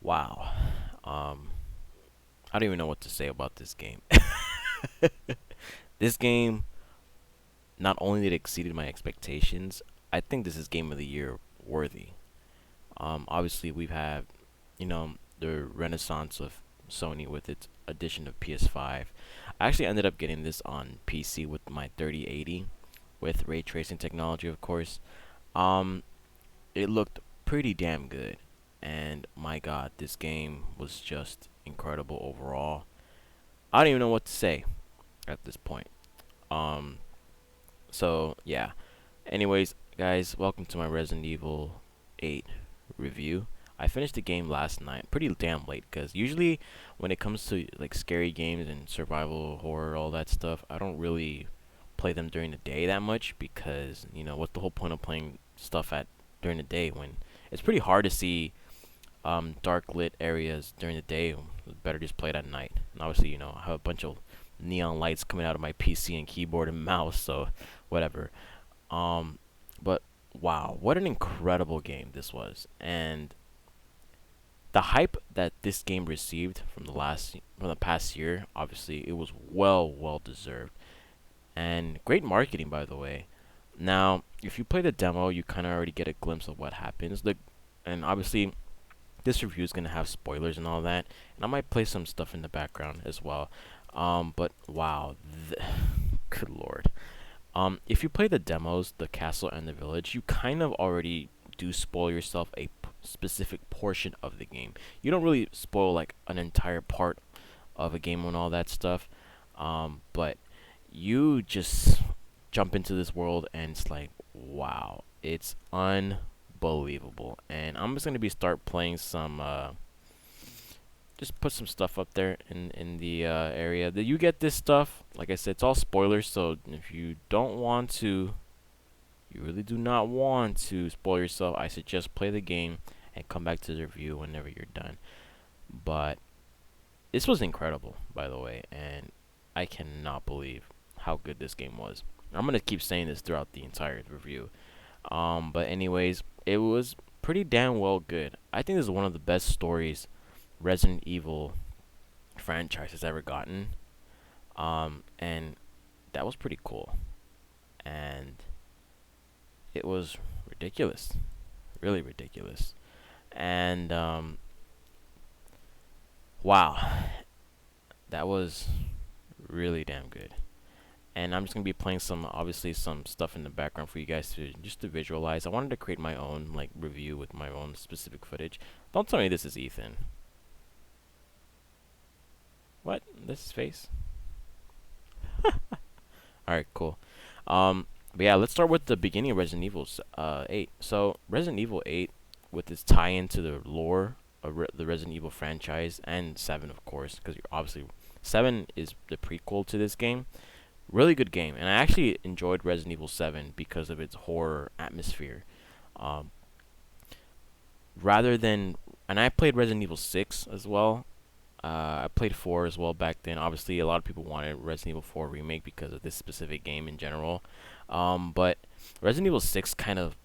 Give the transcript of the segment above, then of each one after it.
Wow. Um, I don't even know what to say about this game. This game not only did it exceeded my expectations, I think this is game of the year worthy. Obviously we've had, the renaissance of Sony with its addition of PS5. I actually ended up getting this on PC with my 3080 with ray tracing technology, of course. Um, it looked pretty damn good, and my God, this game was just incredible overall. I don't even know what to say at this point. Um, so yeah. Anyways, guys, welcome to my Resident Evil 8 review. I finished the game last night, pretty damn late, because usually when it comes to like scary games and survival horror, all that stuff, I don't really play them during the day that much because what's the whole point of playing stuff at during the day when it's pretty hard to see dark lit areas during the day. It's better just play it at night. And obviously, I have a bunch of neon lights coming out of my PC and keyboard and mouse, so whatever. Um, but wow, what an incredible game this was, and the hype that this game received from the past year, obviously it was well deserved, and great marketing, by the way. Now, if you play the demo, you kind of already get a glimpse of what happens. And obviously this review is gonna have spoilers and all that, and I might play some stuff in the background as well. But wow, good lord. If you play the demos, the castle and the village, you kind of already do spoil yourself a specific portion of the game. You don't really spoil like an entire part of a game and all that stuff. But you just jump into this world and it's like, wow, it's unbelievable. And I'm just gonna be start playing some just put some stuff up there in the area that you get this stuff. Like I said, it's all spoilers, so if you don't want to, you really do not want to spoil yourself, I suggest play the game and come back to the review whenever you're done. But this was incredible, by the way, and I cannot believe how good this game was. I'm gonna keep saying this throughout the entire review. But anyways, it was pretty damn well good. I think this is one of the best stories Resident Evil franchise has ever gotten. And that was pretty cool. And it was ridiculous. Really ridiculous. And wow. That was really damn good. And I'm just gonna be playing obviously some stuff in the background for you guys to just to visualize. I wanted to create my own like review with my own specific footage. Don't tell me this is Ethan. What? This is face? Alright, cool. But yeah, let's start with the beginning of Resident Evil 8. So, Resident Evil 8, with its tie into the lore of the Resident Evil franchise, and 7, of course, because you're obviously 7 is the prequel to this game. Really good game, and I actually enjoyed Resident Evil 7 because of its horror atmosphere. Um, rather than, and I played Resident Evil 6 as well. I played 4 as well back then. Obviously, a lot of people wanted Resident Evil 4 remake because of this specific game in general. But Resident Evil 6 kind of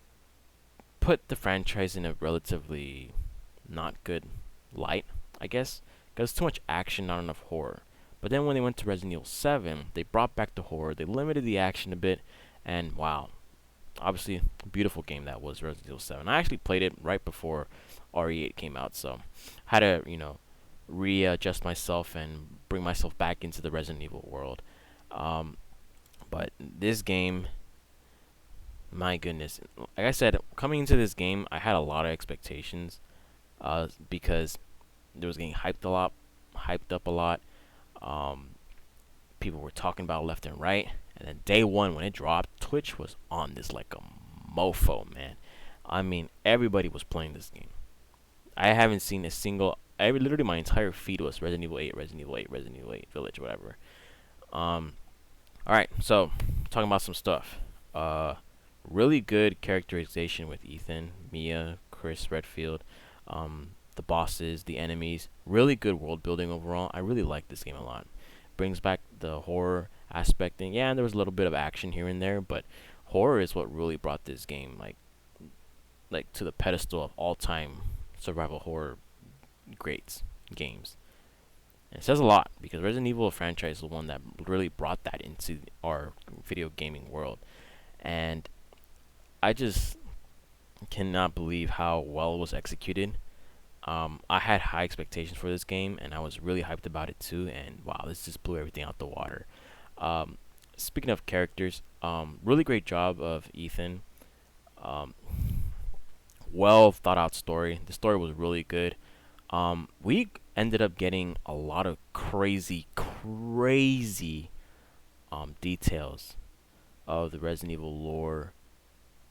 put the franchise in a relatively not good light, I guess, because too much action, not enough horror. But then when they went to Resident Evil 7, they brought back the horror, they limited the action a bit, and wow, obviously, a beautiful game that was Resident Evil 7. I actually played it right before RE8 came out, so had to, readjust myself and bring myself back into the Resident Evil world. Um, but this game, my goodness, like I said, coming into this game, I had a lot of expectations, because it was getting hyped up a lot. Um, People were talking about left and right, and then day one when it dropped, Twitch was on this like a mofo, man. I mean, everybody was playing this game. I haven't seen a single. Literally, my entire feed was Resident Evil 8, Resident Evil 8, Resident Evil 8 Village, whatever. All right, so talking about some stuff. Really good characterization with Ethan, Mia, Chris Redfield, the bosses, the enemies. Really good world building overall. I really like this game a lot. Brings back the horror aspect, and yeah, there was a little bit of action here and there, but horror is what really brought this game like to the pedestal of all-time survival horror greats games. And it says a lot because Resident Evil franchise is the one that really brought that into our video gaming world. And I just cannot believe how well it was executed. I had high expectations for this game, and I was really hyped about it too. And wow, this just blew everything out the water. Um, Speaking of characters, really great job of Ethan. Um, well thought out story. The story was really good. We ended up getting a lot of crazy details of the Resident Evil lore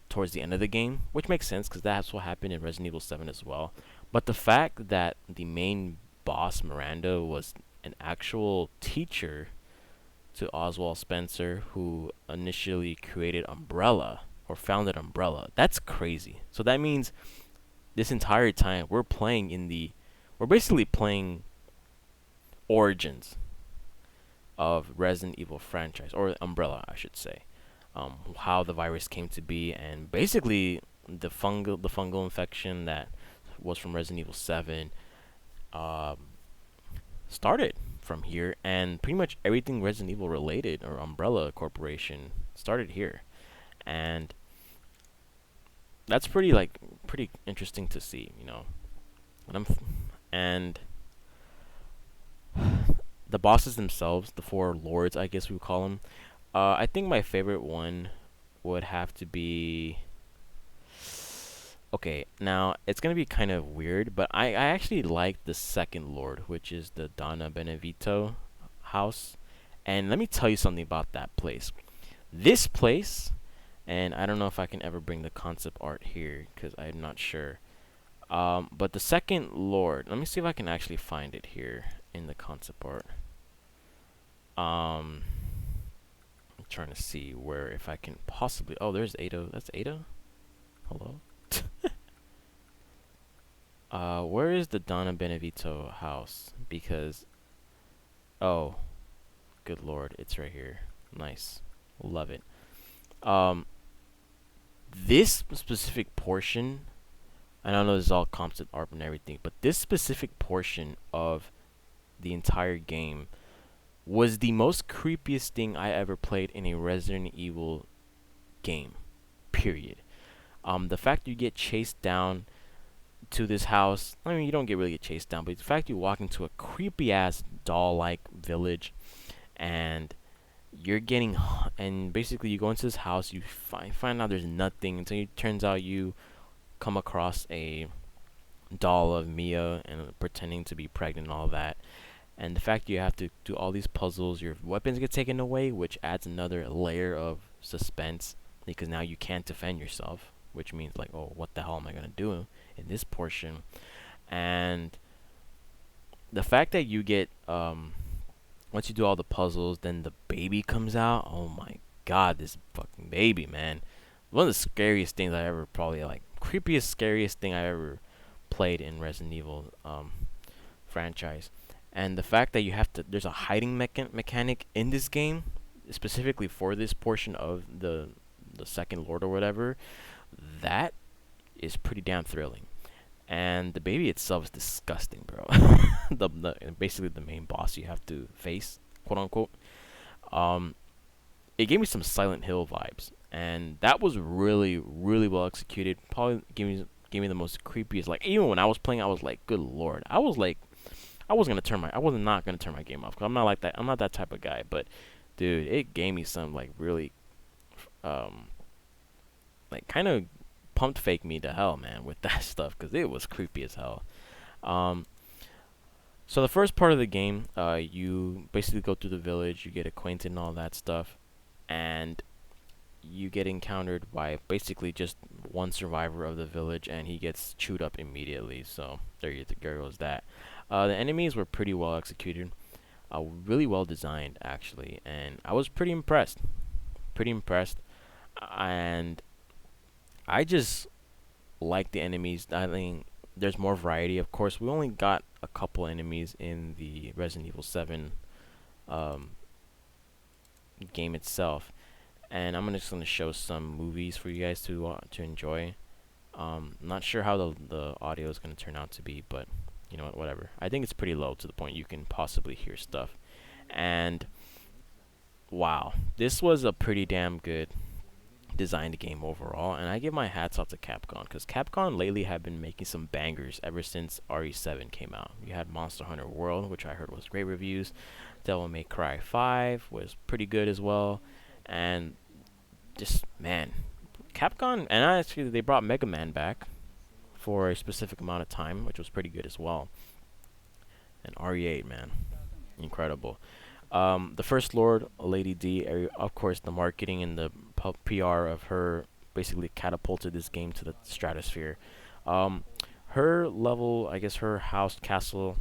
towards the end of the game, which makes sense because that's what happened in Resident Evil 7 as well. But the fact that the main boss, Miranda, was an actual teacher to Oswald Spencer, who initially created Umbrella or founded Umbrella, that's crazy. So that means this entire time we're basically playing Origins of Resident Evil franchise, or Umbrella, I should say. How the virus came to be, and basically the fungal infection that was from Resident Evil 7 um, started from here, and pretty much everything Resident Evil related or Umbrella Corporation started here, and that's pretty interesting to see, And and the bosses themselves, the four lords, I guess we would call them. I think my favorite one would have to be. Okay, now it's gonna be kind of weird, but I actually like the second lord, which is the Donna Benevito house. And let me tell you something about that place. This place, and I don't know if I can ever bring the concept art here because I'm not sure. But the second lord, let me see if I can actually find it here in the concept art. I'm trying to see where if I can possibly. Oh, there's Ada. That's Ada. Hello. Where is the Donna Benevito house? Because, oh, good lord, it's right here. Nice, love it. Um, this specific portion, and I know this is all concept art and everything, but this specific portion of the entire game was the most creepiest thing I ever played in a Resident Evil game. Period. The fact you get chased down to this house. I mean, you don't really get chased down, but the fact you walk into a creepy ass doll-like village, and you're getting, and basically you go into this house, you find out there's nothing until it turns out you come across a doll of Mia and pretending to be pregnant and all that. And the fact you have to do all these puzzles, your weapons get taken away, which adds another layer of suspense because now you can't defend yourself, which means like, oh, what the hell am I gonna do in this portion? And the fact that you get once you do all the puzzles, then the baby comes out. Oh my god, this fucking baby, man! One of the scariest things I ever creepiest, scariest thing I ever played in Resident Evil franchise. And the fact that there's a hiding mechanic in this game, specifically for this portion of the second lord or whatever, that is pretty damn thrilling. And the baby itself is disgusting, bro. Basically the main boss you have to face, quote unquote. It gave me some Silent Hill vibes, and that was really, really well executed. Probably gave me the most creepiest. Like, even when I was playing, I was like, good lord. I was not gonna turn my game off, 'cause I'm not like that. I'm not that type of guy. But dude, it gave me some like really, like kind of pumped fake me to hell, man, with that stuff, 'cause it was creepy as hell. Um, so the first part of the game, you basically go through the village, you get acquainted and all that stuff, and you get encountered by basically just one survivor of the village, and he gets chewed up immediately. So there goes that. The enemies were pretty well executed, really well designed actually, and I was pretty impressed. Pretty impressed, and I just like the enemies. I think there's more variety. Of course, we only got a couple enemies in the Resident Evil 7 um, game itself, and I'm just gonna show some movies for you guys to enjoy. Not sure how the audio is gonna turn out to be, but you know, whatever. I think it's pretty low to the point you can possibly hear stuff. And wow, this was a pretty damn good designed game overall, and I give my hats off to Capcom because Capcom lately have been making some bangers ever since RE7 came out. You had Monster Hunter World, which I heard was great reviews. Devil May Cry 5 was pretty good as well, and just man, Capcom and actually they brought Mega Man back for a specific amount of time, which was pretty good as well. And RE8, man, incredible. The First Lord, Lady D, of course, the marketing and the PR of her basically catapulted this game to the stratosphere. Um, her level, I guess her house castle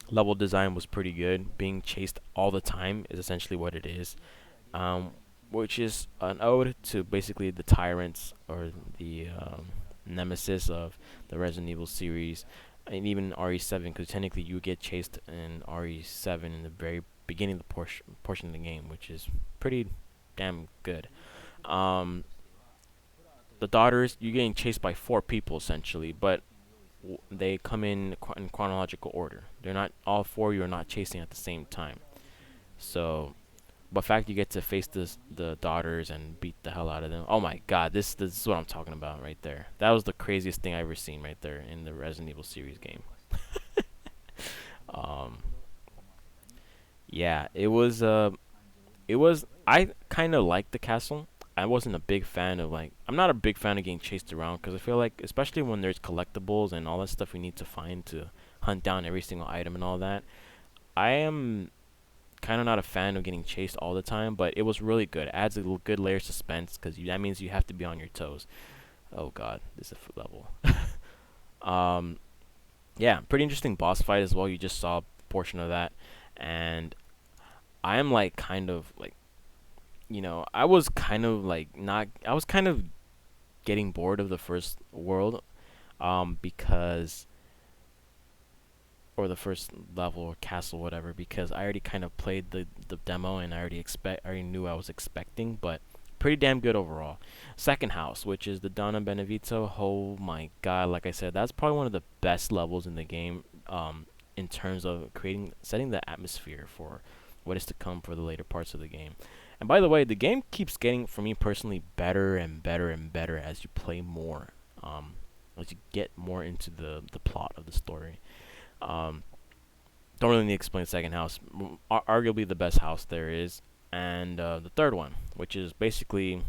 level design was pretty good. Being chased all the time is essentially what it is, um, which is an ode to basically the tyrants or the nemesis of the Resident Evil series, and even RE7, because technically you get chased in RE7 in the very beginning of the portion of the game, which is pretty damn good. Um, the daughters, you're getting chased by four people essentially, but they come in chronological order. They're not all four. You're not chasing at the same time. So, but fact you get to face the daughters and beat the hell out of them. Oh my God, this is what I'm talking about right there. That was the craziest thing I ever seen right there in the Resident Evil series game. Um, yeah, it was. I kind of liked the castle. I wasn't a big fan of like. I'm not a big fan of getting chased around because I feel like, especially when there's collectibles and all that stuff we need to find to hunt down every single item and all that. I am kind of not a fan of getting chased all the time, but it was really good. It adds a good layer of suspense because that means you have to be on your toes. Oh God, this is a level. um, yeah, pretty interesting boss fight as well. You just saw a portion of that, and I am like kind of like, I was kind of like not. I was kind of getting bored of the first world, because or the first level or castle, whatever, because I already kind of played the demo and I already knew I was expecting, but pretty damn good overall. Second house, which is the Donna Benevito. Oh my God! Like I said, that's probably one of the best levels in the game. In terms of setting the atmosphere for what is to come for the later parts of the game. And by the way, the game keeps getting, for me personally, better and better and better as you play more. As you get more into the plot of the story. Um, don't really need to explain second house. Arguably the best house there is, and the third one, which is basically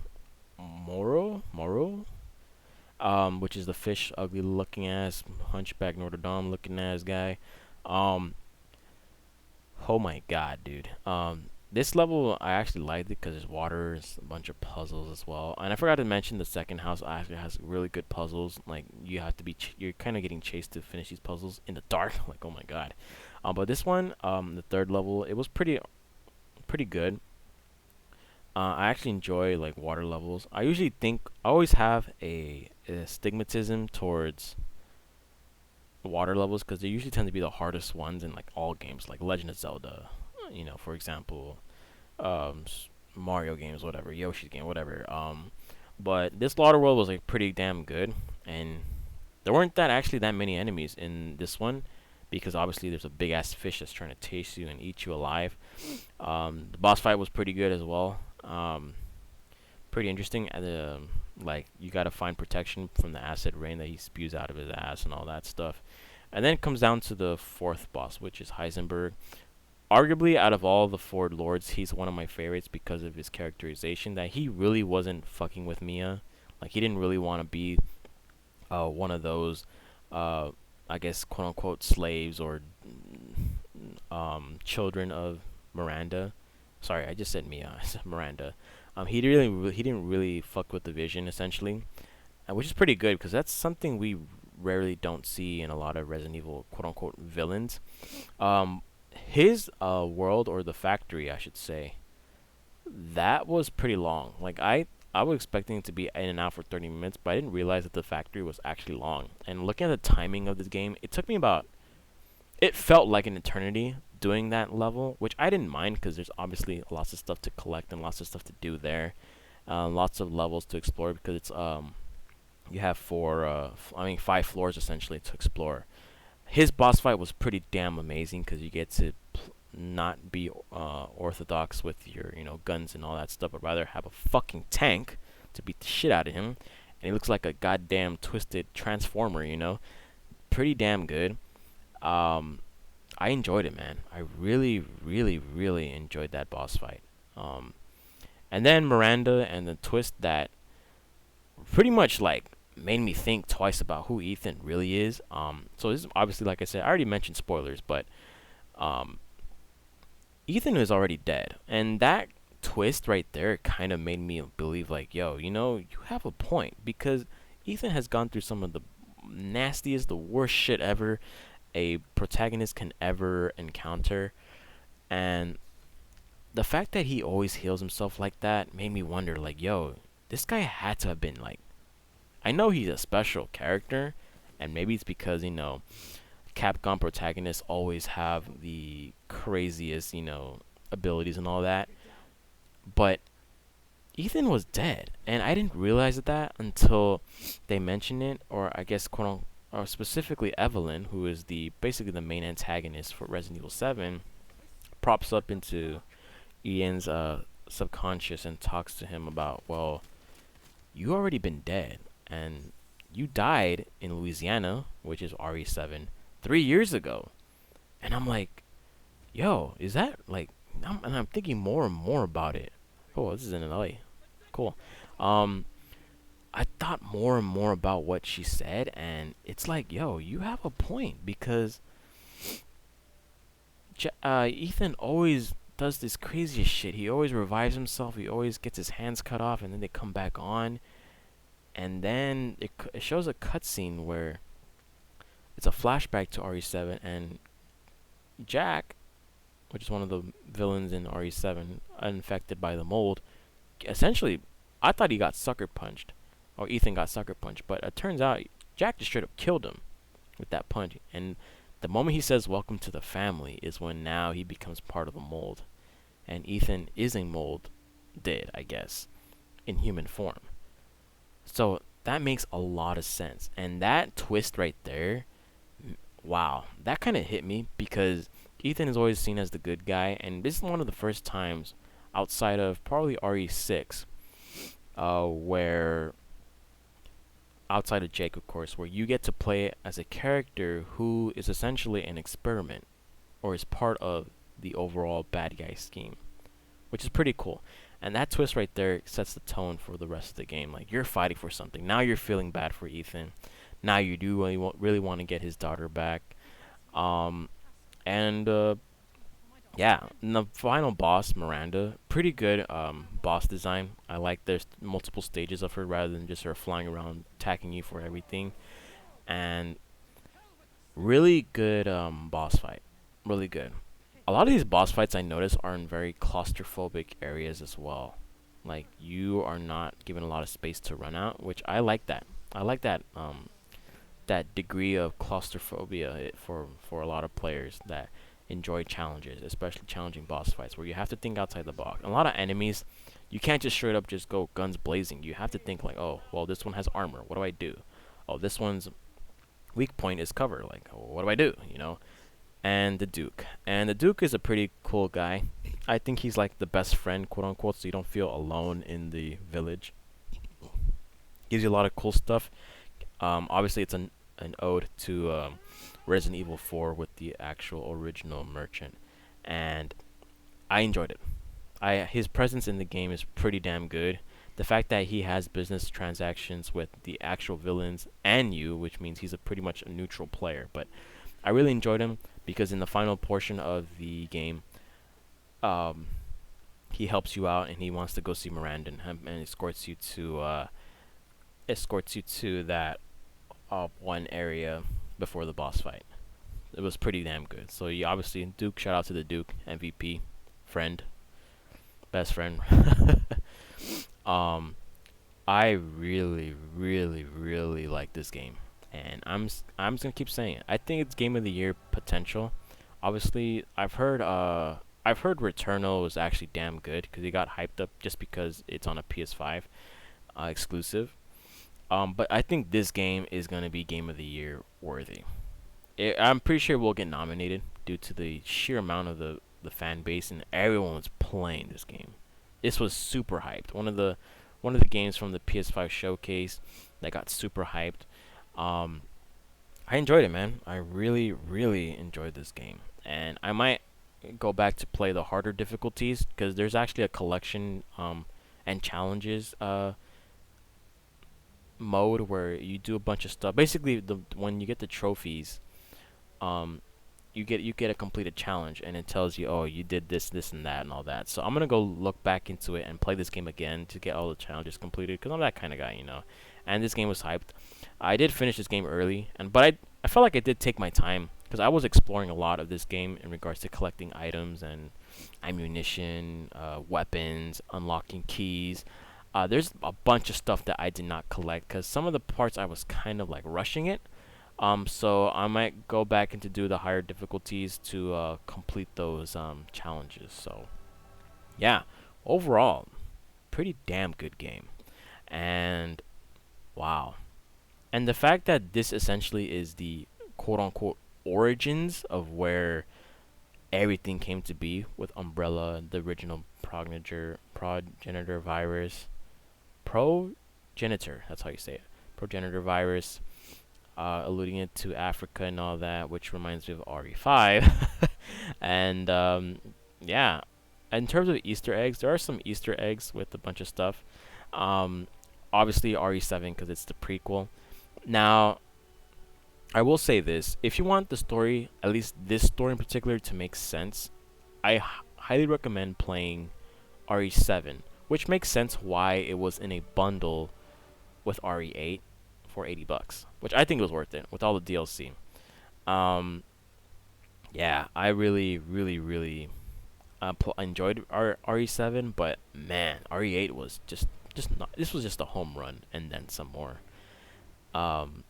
Moro, which is the fish, ugly looking ass, hunchback Notre Dame looking ass guy. Um, oh my God, dude. This level I actually liked it because there's water, there's a bunch of puzzles as well. And I forgot to mention the second house actually has really good puzzles. Like you have to you're kind of getting chased to finish these puzzles in the dark. Like oh my God. But this one, the third level, it was pretty good. I actually enjoy like water levels. I always have a stigmatism towards water levels because they usually tend to be the hardest ones in like all games, like Legend of Zelda. For example, Mario games, whatever, Yoshi's game, whatever. But this water world was like pretty damn good, and there weren't that many enemies in this one, because obviously there's a big ass fish that's trying to taste you and eat you alive. The boss fight was pretty good as well. Pretty interesting. Like you gotta find protection from the acid rain that he spews out of his ass and all that stuff. And then it comes down to the fourth boss, which is Heisenberg. Arguably, out of all the Ford Lords, he's one of my favorites because of his characterization. That he really wasn't fucking with Mia. Like he didn't really want to be one of those, I guess, quote unquote slaves or children of Miranda. Sorry, I just said Mia. I said Miranda. He didn't really fuck with the Vision essentially, which is pretty good because that's something we rarely don't see in a lot of Resident Evil quote unquote villains. His world, or the factory, I should say, that was pretty long. Like I was expecting it to be in and out for 30 minutes, but I didn't realize that the factory was actually long. And looking at the timing of this game, it took me about. It felt like an eternity doing that level, which I didn't mind because there's obviously lots of stuff to collect and lots of stuff to do there, lots of levels to explore because it's you have five floors essentially to explore. his boss fight was pretty damn amazing because you get to not be orthodox with your guns and all that stuff, but rather have a fucking tank to beat the shit out of him, and he looks like a goddamn twisted transformer. Pretty damn good. Um, I enjoyed it, man. I really, really, really enjoyed that boss fight. Um, and then Miranda and the twist that pretty much like made me think twice about who Ethan really is. So this is obviously, like I said, I already mentioned spoilers, but um, Ethan is already dead, and that twist right there kind of made me believe, like, yo, you have a point because Ethan has gone through some of the nastiest, the worst shit ever a protagonist can ever encounter, and the fact that he always heals himself like that made me wonder, like, yo, this guy had to have been like, I know he's a special character, and maybe it's because Capcom protagonists always have the craziest abilities and all that, but Ethan was dead, and I didn't realize that until they mentioned it, or I guess quote unquote, or specifically Evelyn, who is the basically the main antagonist for Resident Evil 7, props up into Ian's subconscious and talks to him about, well, you already been dead, and you died in Louisiana, which is RE7, 3 years ago. And I'm like, yo, is that like? And I'm thinking more and more about it. Oh, this is in LA. Cool. Um, I thought more and more about what she said, and it's like, yo, you have a point because Ethan always does this craziest shit. He always revives himself. He always gets his hands cut off, and then they come back on. And then it shows a cutscene where it's a flashback to RE7, and Jack, which is one of the villains in RE7, infected by the mold, essentially, I thought he got sucker punched, or Ethan got sucker punched, but it turns out Jack just straight up killed him with that punch. And the moment he says "Welcome to the family" is when now he becomes part of the mold, and Ethan is a mold, I guess, in human form. So that makes a lot of sense, and that twist right there, wow, that kind of hit me because Ethan is always seen as the good guy, and this is one of the first times outside of probably RE6, where outside of Jake, of course, where you get to play as a character who is essentially an experiment or is part of the overall bad guy scheme, which is pretty cool. And that twist right there sets the tone for the rest of the game. Like, you're fighting for something. Now you're feeling bad for Ethan. Now you do really want to get his daughter back. Um, and yeah, and the final boss, Miranda, pretty good boss design. I like there's multiple stages of her rather than just her flying around attacking you for everything. And really good boss fight. Really good. A lot of these boss fights I notice are in very claustrophobic areas as well. Like, you are not given a lot of space to run out, which I like that. I like that degree of claustrophobia for a lot of players that enjoy challenges, especially challenging boss fights where you have to think outside the box. A lot of enemies, you can't just straight up just go guns blazing. You have to think like, oh, well, this one has armor. What do I do? Oh, this one's weak point is cover. Like, oh, what do I do? And the Duke. And the Duke is a pretty cool guy. I think he's like the best friend, quote unquote, so you don't feel alone in the village. Gives you a lot of cool stuff. Obviously, it's an ode to Resident Evil 4 with the actual original merchant, and I enjoyed it. His presence in the game is pretty damn good. The fact that he has business transactions with the actual villains and you, which means he's pretty much a neutral player, but I really enjoyed him because in the final portion of the game, he helps you out and he wants to go see Miranda and escorts you to that one area before the boss fight. It was pretty damn good. So you obviously Duke, shout out to the Duke, MVP, friend, best friend. um, I really, really, really like this game, and I'm just gonna keep saying it. I think it's game of the year potential. Obviously, I've heard Returnal was actually damn good because it got hyped up just because it's on a PS5 exclusive. But I think this game is gonna be game of the year worthy. I'm pretty sure we'll get nominated due to the sheer amount of the fan base and everyone was playing this game. This was super hyped. One of the games from the PS5 showcase that got super hyped. Um, I enjoyed it, man. I really, really enjoyed this game, and I might go back to play the harder difficulties because there's actually a collection and challenges mode where you do a bunch of stuff. Basically, the when you get the trophies, um, you get a completed challenge, and it tells you, oh, you did this, this, and that, and all that. So I'm gonna go look back into it and play this game again to get all the challenges completed, because I'm that kind of guy, you know. And this game was hyped. I did finish this game early, but I felt like I did take my time because I was exploring a lot of this game in regards to collecting items and ammunition, weapons, unlocking keys. There's a bunch of stuff that I did not collect because some of the parts I was kind of like rushing it. So I might go back and to do the higher difficulties to complete those challenges. So yeah, overall, pretty damn good game. And wow, and the fact that this essentially is the quote unquote origins of where everything came to be with Umbrella, the original progenitor virus, progenitor. That's how you say it. Progenitor virus, alluding it to Africa and all that, which reminds me of RE5. And yeah, in terms of Easter eggs, there are some Easter eggs with a bunch of stuff. Um, Obviously RE7 because it's the prequel. Now, I will say this: if you want the story, at least this story in particular, to make sense, I highly recommend playing RE7, which makes sense why it was in a bundle with RE8 for $80, which I think was worth it with all the DLC. Um, yeah, I really, really, really enjoyed RE7, but man, RE8 was just not. This was just a home run, and then some more. Um,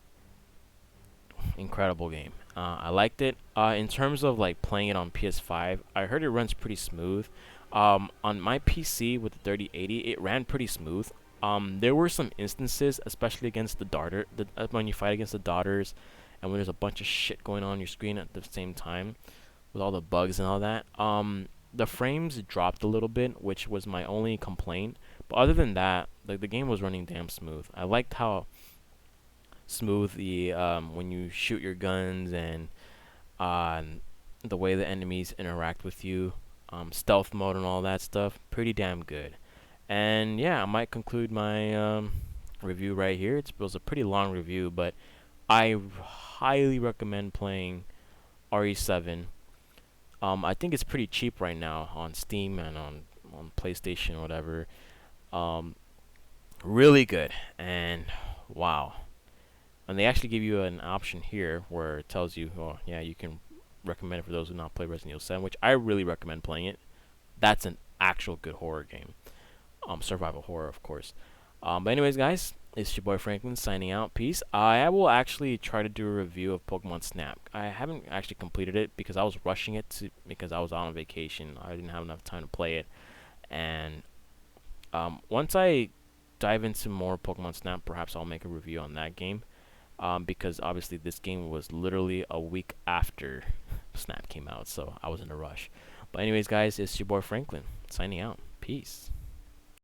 Incredible game. I liked it. In terms of like playing it on PS5, I heard it runs pretty smooth. On my PC with the 3080, it ran pretty smooth. There were some instances, especially against when you fight against the daughters, and when there's a bunch of shit going on your screen at the same time, with all the bugs and all that. The frames dropped a little bit, which was my only complaint. But other than that, like the game was running damn smooth. I liked how smooth the when you shoot your guns and uh, the way the enemies interact with you, stealth mode and all that stuff. Pretty damn good. And yeah, I might conclude my review right here. It was a pretty long review, but I highly recommend playing RE7. I think it's pretty cheap right now on Steam and on PlayStation or whatever. Um, Really good, and wow. And they actually give you an option here where it tells you, oh yeah, you can recommend it for those who not play Resident Evil 7, which I really recommend playing it. That's an actual good horror game. Survival horror, of course. But anyways, guys, it's your boy Franklin signing out. Peace. I will actually try to do a review of Pokemon Snap. I haven't actually completed it because I was rushing it because I was on vacation. I didn't have enough time to play it. And once I dive into more Pokemon Snap, perhaps I'll make a review on that game. Because obviously this game was literally a week after Snap came out, so I was in a rush. But anyways, guys, it's your boy Franklin signing out. Peace.